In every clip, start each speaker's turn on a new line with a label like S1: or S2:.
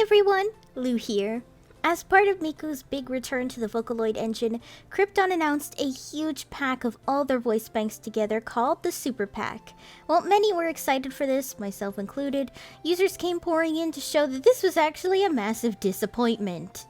S1: everyone, Lou here. As part of Miku's big return to the Vocaloid engine, Krypton announced a huge pack of all their voice banks together called the Super Pack. While many were excited for this, myself included, users came pouring in to show that this was actually a massive disappointment.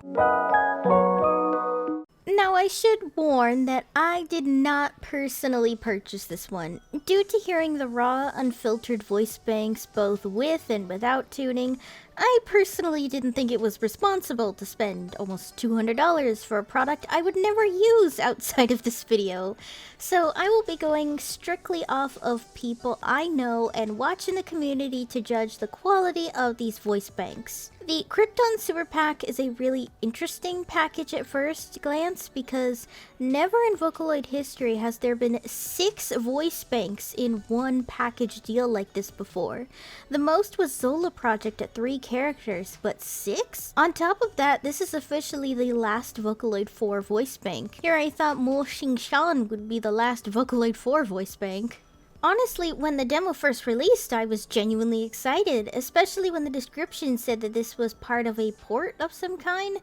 S1: Now, I should warn that I did not personally purchase this one. Due to hearing the raw, unfiltered voice banks both with and without tuning, I personally didn't think it was responsible to spend almost $200 for a product I would never use outside of this video. So I will be going strictly off of people I know and watching the community to judge the quality of these voice banks. The Krypton Super Pack is a really interesting package at first glance because never in Vocaloid history has there been 6 voice banks in one package deal like this before. The most was Zola Project at 3 characters, but 6? On top of that, this is officially the last Vocaloid 4 voice bank. Here I thought Mo Xing would be the last Vocaloid 4 voice bank. Honestly, when the demo first released, I was genuinely excited, especially when the description said that this was part of a port of some kind.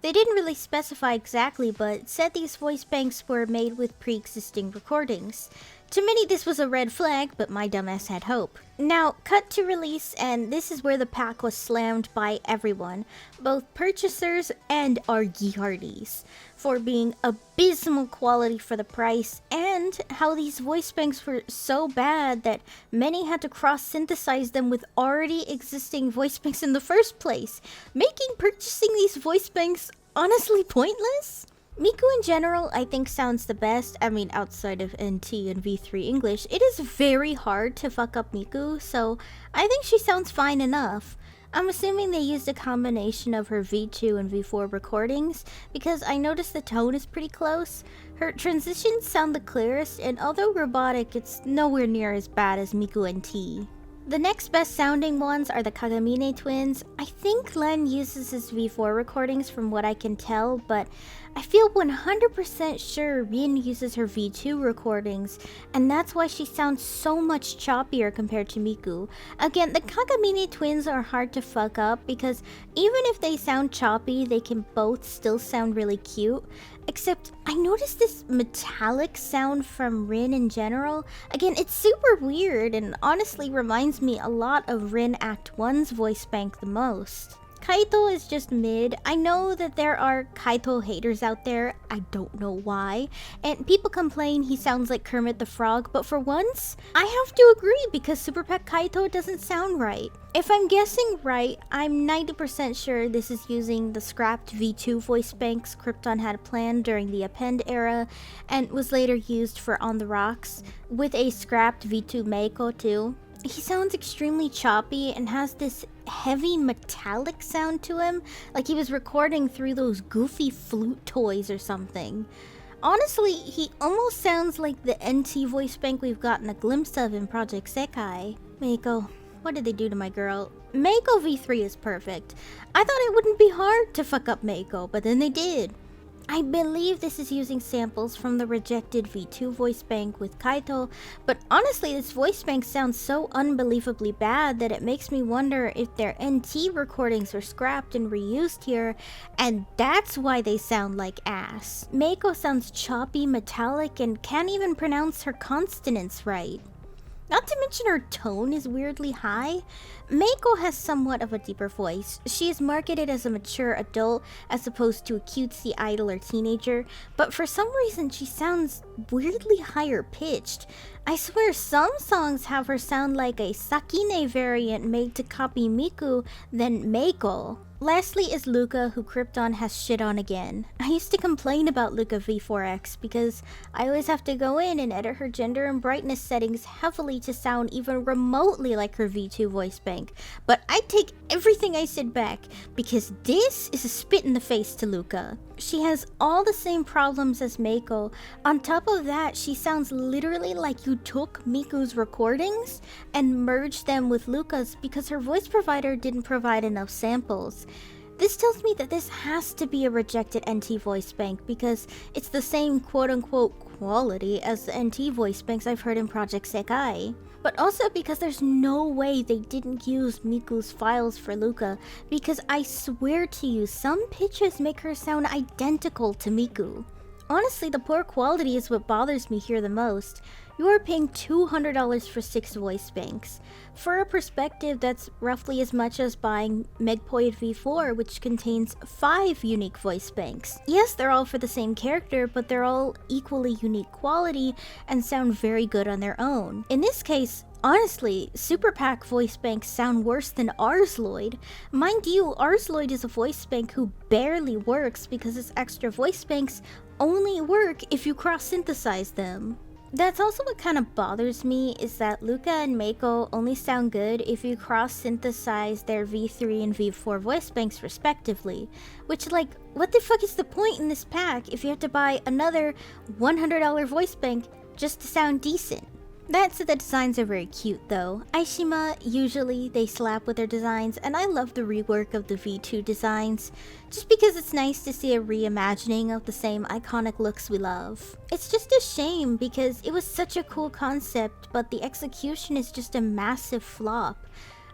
S1: They didn't really specify exactly, but said these voice banks were made with pre-existing recordings. To many, this was a red flag, but my dumbass had hope. Now, cut to release, and this is where the pack was slammed by everyone, both purchasers and our yeehardies, for being abysmal quality for the price, and how these voice banks were so bad that many had to cross-synthesize them with already existing voice banks in the first place, making purchasing these voice banks honestly pointless. Miku in general, I think sounds the best. I mean, outside of NT and V3 English, it is very hard to fuck up Miku, so I think she sounds fine enough. I'm assuming they used a combination of her V2 and V4 recordings, because I noticed the tone is pretty close. Her transitions sound the clearest, and although robotic, it's nowhere near as bad as Miku NT. The next best sounding ones are the Kagamine twins. I think Len uses his V4 recordings from what I can tell, but I feel 100% sure Rin uses her V2 recordings, and that's why she sounds so much choppier compared to Miku. Again, the Kagamine twins are hard to fuck up because even if they sound choppy, they can both still sound really cute. Except, I noticed this metallic sound from Rin in general. Again, it's super weird and honestly reminds me a lot of Rin Act 1's voice bank the most. Kaito is just mid. I know that there are Kaito haters out there, I don't know why, and people complain he sounds like Kermit the Frog, but for once, I have to agree because Super Pet Kaito doesn't sound right. If I'm guessing right, I'm 90% sure this is using the scrapped V2 voice banks Krypton had planned during the Append era and was later used for On the Rocks, with a scrapped V2 Meiko too. He sounds extremely choppy and has this heavy metallic sound to him, like he was recording through those goofy flute toys or something. Honestly, he almost sounds like the NT voice bank we've gotten a glimpse of in Project Sekai. Meiko, what did they do to my girl? Meiko V3 is perfect. I thought it wouldn't be hard to fuck up Meiko, but then they did. I believe this is using samples from the rejected V2 voice bank with Kaito, but honestly this voice bank sounds so unbelievably bad that it makes me wonder if their NT recordings were scrapped and reused here, and that's why they sound like ass. Meiko sounds choppy, metallic, and can't even pronounce her consonants right. Not to mention her tone is weirdly high. Meiko has somewhat of a deeper voice. She is marketed as a mature adult as opposed to a cutesy idol or teenager, but for some reason she sounds weirdly higher pitched. I swear some songs have her sound like a Sakine variant made to copy Miku than Meiko. Lastly is Luca, who Krypton has shit on again. I used to complain about Luca V4X because I always have to go in and edit her gender and brightness settings heavily to sound even remotely like her V2 voice bank. But I take everything I said back because this is a spit in the face to Luca. She has all the same problems as Meiko. On top of that, she sounds literally like you took Miku's recordings and merged them with Luca's because her voice provider didn't provide enough samples. This tells me that this has to be a rejected NT voice bank because it's the same quote-unquote quality as the NT voice banks I've heard in Project Sekai. but also because there's no way they didn't use Miku's files for Luca, because I swear to you, some pitches make her sound identical to Miku. Honestly, the poor quality is what bothers me here the most. You are paying $200 for 6 voice banks. For a perspective, that's roughly as much as buying Megpoid V4, which contains 5 unique voice banks. Yes, they're all for the same character, but they're all equally unique quality and sound very good on their own. In this case, honestly, Super Pack voice banks sound worse than Arsloid. Mind you, Arsloid is a voice bank who barely works because its extra voice banks only work if you cross-synthesize them. That's also what kind of bothers me, is that Luca and Mako only sound good if you cross-synthesize their V3 and V4 voice banks respectively. Which, like, what the fuck is the point in this pack if you have to buy another $100 voice bank just to sound decent? That said, the designs are very cute though. Aishima, usually they slap with their designs, and I love the rework of the V2 designs, just because it's nice to see a reimagining of the same iconic looks we love. It's just a shame because it was such a cool concept, but the execution is just a massive flop.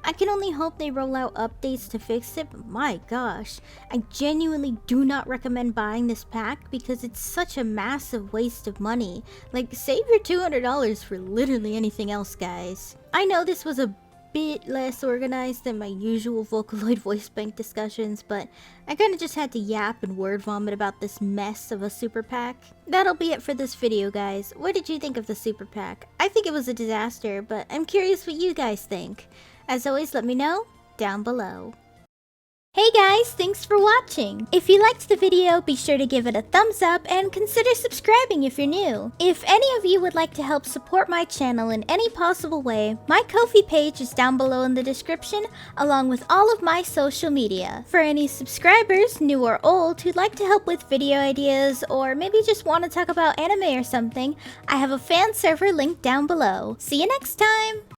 S1: I can only hope they roll out updates to fix it, but my gosh, I genuinely do not recommend buying this pack because it's such a massive waste of money. Like, save your $200 for literally anything else, guys. I know this was a bit less organized than my usual Vocaloid voice bank discussions, but I kinda just had to yap and word vomit about this mess of a super pack. That'll be it for this video, guys. What did you think of the super pack? I think it was a disaster, but I'm curious what you guys think. As always, let me know down below. Hey guys, thanks for watching! If you liked the video, be sure to give it a thumbs up and consider subscribing if you're new. If any of you would like to help support my channel in any possible way, my Ko-fi page is down below in the description, along with all of my social media. For any subscribers, new or old, who'd like to help with video ideas, or maybe just want to talk about anime or something, I have a fan server linked down below. See you next time!